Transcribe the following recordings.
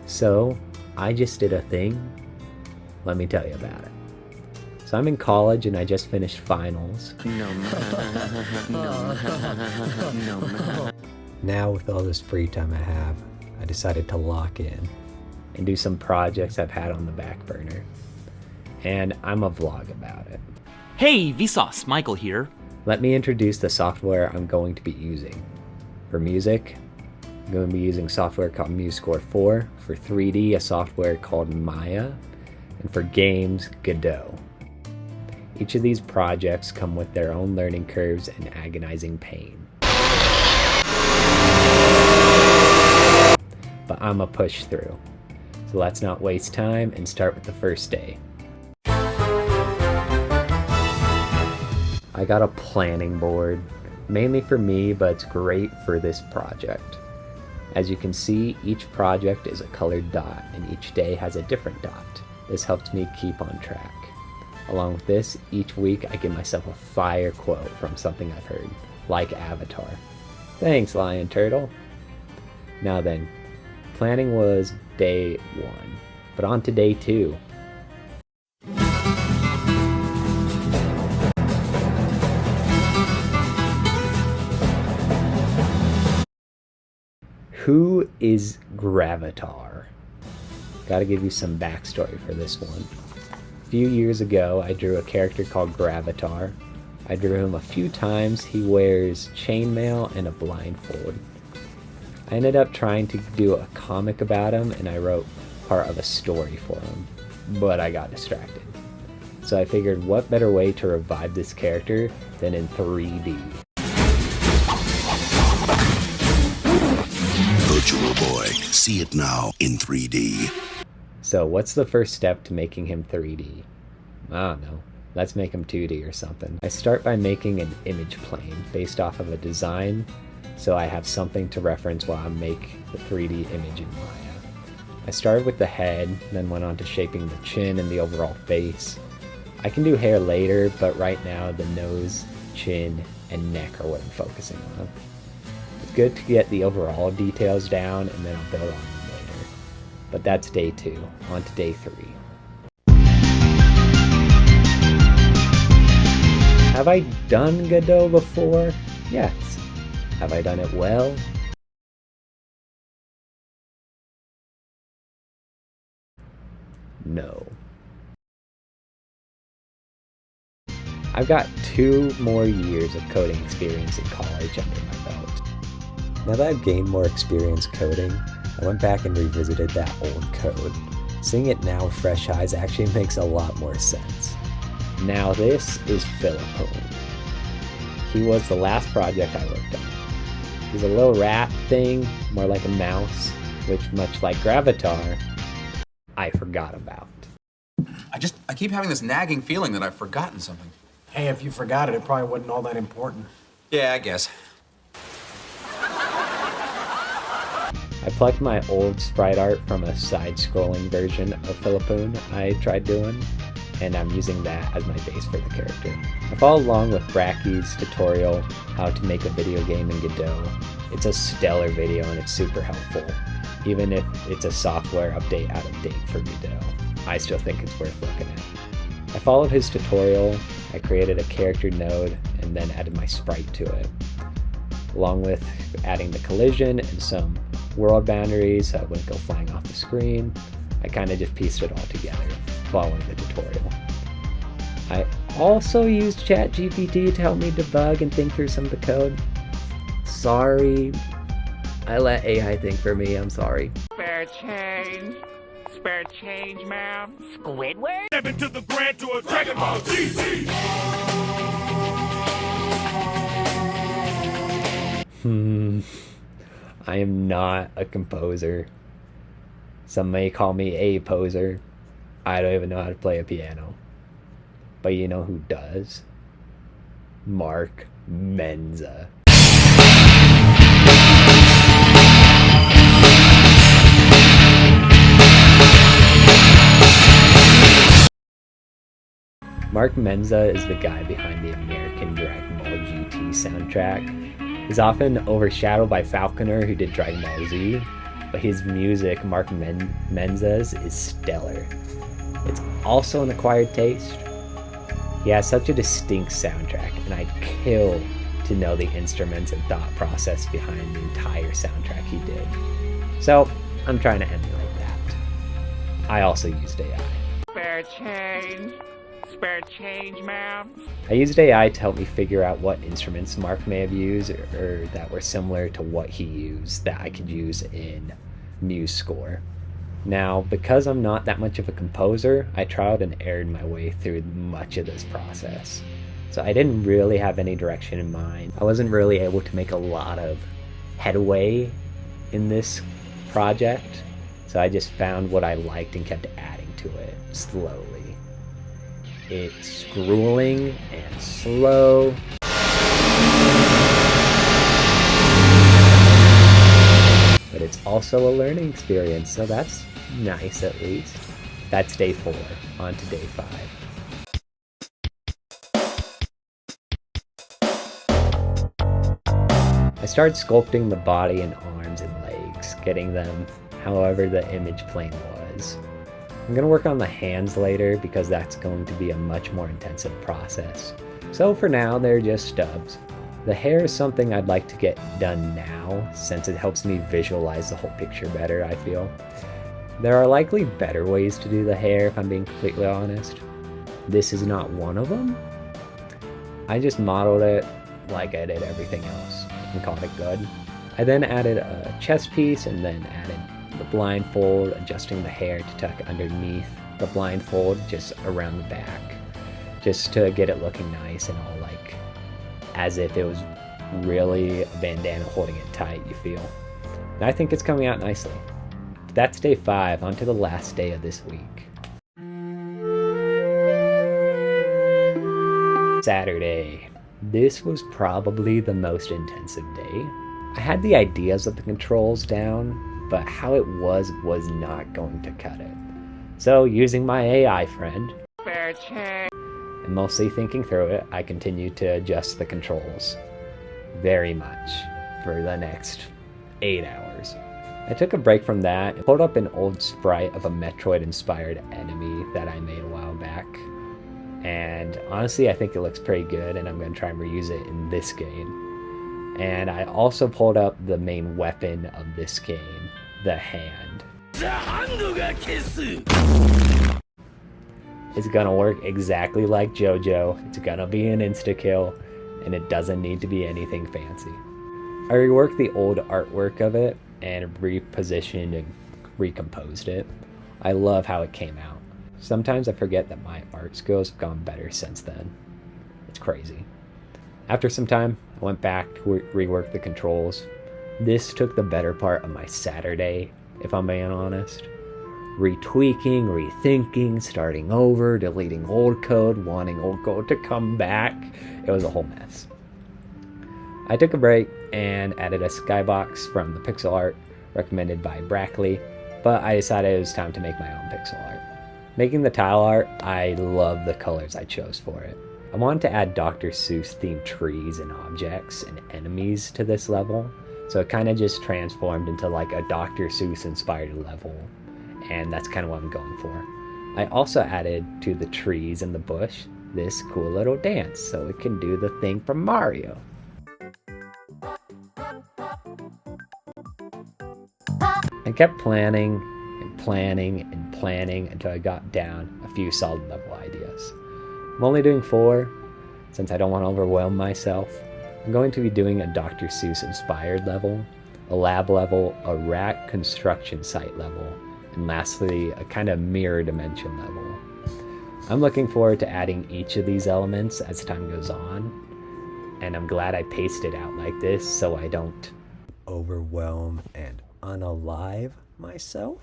So I just did a thing. Let me tell you about it. So I'm in college and I just finished finals. Now with all this free time I have, I decided to lock in and do some projects I've had on the back burner. And I'm a vlog about it. Hey, Vsauce, Michael here. Let me introduce the software I'm going to be using. For music, I'm going to be using software called MuseScore 4. For 3D, a software called Maya. And for games, Godot. Each of these projects come with their own learning curves and agonizing pain. But I'm a push through. So let's not waste time and start with the first day. I got a planning board, mainly for me, but it's great for this project. As you can see, each project is a colored dot, and each day has a different dot. This helps me keep on track. Along with this, each week I give myself a fire quote from something I've heard, like Avatar. Thanks, Lion Turtle. Now then, planning was day 1, but on to day 2. Who is Gravetaur? Gotta give you some backstory for this one. A few years ago, I drew a character called Gravetaur. I drew him a few times. He wears chainmail and a blindfold. I ended up trying to do a comic about him, and I wrote part of a story for him, but I got distracted. So I figured, what better way to revive this character than in 3D? Virtual Boy, see it now in 3D. So what's the first step to making him 3D? I don't know. Let's make him 2D or something. I start by making an image plane based off of a design, so I have something to reference while I make the 3D image in Maya. I started with the head, then went on to shaping the chin and the overall face. I can do hair later, but right now the nose, chin, and neck are what I'm focusing on. It's good to get the overall details down, and then I'll build on them later. But that's day 2. On to day 3. Have I done Godot before? Yes. Have I done it well? No. I've got 2 more years of coding experience in college under my belt. Now that I've gained more experience coding, I went back and revisited that old code. Seeing it now with fresh eyes actually makes a lot more sense. Now this is Phillipon. He was the last project I worked on. He's a little rat thing, more like a mouse, which, much like Gravetaur, I forgot about. I keep having this nagging feeling that I've forgotten something. Hey, if you forgot it, it probably wasn't all that important. Yeah, I guess. I plucked my old sprite art from a side-scrolling version of Phillipon I tried doing, and I'm using that as my base for the character. I followed along with Bracky's tutorial, how to make a video game in Godot. It's a stellar video and it's super helpful. Even if it's a software update out of date for Godot, I still think it's worth looking at. I followed his tutorial, I created a character node, and then added my sprite to it. Along with adding the collision and some world boundaries so it wouldn't go flying off the screen. I kind of just pieced it all together, following the tutorial. I also used ChatGPT to help me debug and think through some of the code. Sorry, I let AI think for me, I'm sorry. Spare change. Spare change, ma'am. Squidward? Step into the grand to a Dragon Ball GT! I am not a composer. Some may call me a poser. I don't even know how to play a piano. But you know who does? Mark Menza. Mark Menza is the guy behind the American Dragon Ball GT soundtrack. He's often overshadowed by Falconer, who did Dragon Ball Z, but his music, Mark Menza's, is stellar. It's also an acquired taste. He has such a distinct soundtrack, and I'd kill to know the instruments and thought process behind the entire soundtrack he did. So, I'm trying to emulate that. I also used AI. Spare change. Spare change, ma'am. I used AI to help me figure out what instruments Mark may have used or that were similar to what he used that I could use in MuseScore. Now, because I'm not that much of a composer, I trialed and errored my way through much of this process. So I didn't really have any direction in mind. I wasn't really able to make a lot of headway in this project, so I just found what I liked and kept adding to it slowly. It's grueling and slow. But it's also a learning experience, so that's nice at least. That's day 4, on to day 5. I started sculpting the body and arms and legs, getting them however the image plane was. I'm going to work on the hands later because that's going to be a much more intensive process. So for now, they're just stubs. The hair is something I'd like to get done now since it helps me visualize the whole picture better, I feel. There are likely better ways to do the hair if I'm being completely honest. This is not one of them. I just modeled it like I did everything else and called it good. I then added a chest piece and then added the blindfold, adjusting the hair to tuck underneath the blindfold just around the back, just to get it looking nice and all like as if it was really a bandana holding it tight, you feel. And I think it's coming out nicely. That's day 5, on to the last day of this week. Saturday. This was probably the most intensive day. I had the ideas of the controls down, but how it was not going to cut it. So using my AI friend, Spare change. and mostly thinking through it, I continued to adjust the controls very much for the next 8 hours. I took a break from that and pulled up an old sprite of a Metroid-inspired enemy that I made a while back. And honestly, I think it looks pretty good, and I'm going to try and reuse it in this game. And I also pulled up the main weapon of this game, the hand. It's gonna work exactly like JoJo. It's gonna be an insta-kill, and it doesn't need to be anything fancy. I reworked the old artwork of it and repositioned and recomposed it. I love how it came out. Sometimes I forget that my art skills have gone better since then. It's crazy. After some time, I went back to rework the controls. This took the better part of my Saturday, if I'm being honest. Retweaking, rethinking, starting over, deleting old code, wanting old code to come back. It was a whole mess. I took a break and added a skybox from the pixel art recommended by Brackley, but I decided it was time to make my own pixel art. Making the tile art, I love the colors I chose for it. I wanted to add Dr. Seuss themed trees and objects and enemies to this level, so it kind of just transformed into like a Dr. Seuss inspired level, and that's kind of what I'm going for. I also added to the trees and the bush this cool little dance so it can do the thing from Mario. I kept planning and planning and planning until I got down a few solid level ideas. I'm only doing 4 since I don't want to overwhelm myself. I'm going to be doing a Dr. Seuss inspired level, a lab level, a rat construction site level, and lastly a kind of mirror dimension level. I'm looking forward to adding each of these elements as time goes on, and I'm glad I paced it out like this so I don't overwhelm and unalive myself.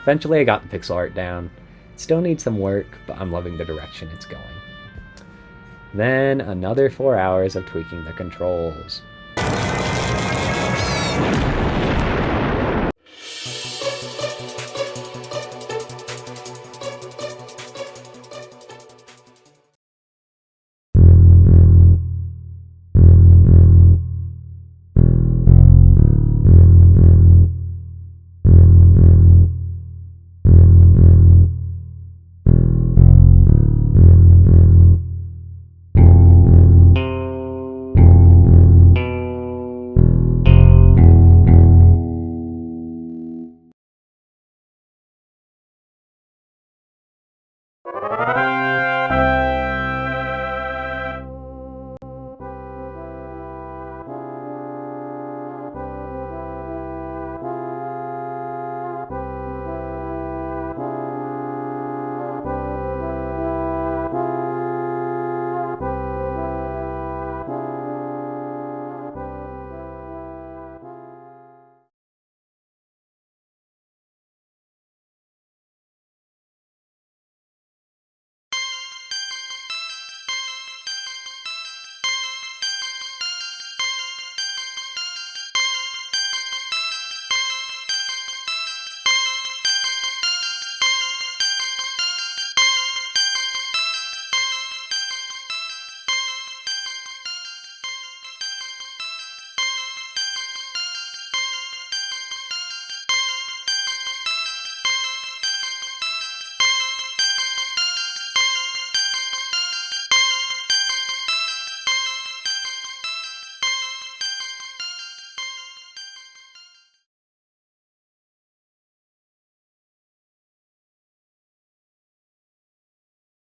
Eventually I got the pixel art down. It still needs some work, but I'm loving the direction it's going. Then another 4 hours of tweaking the controls.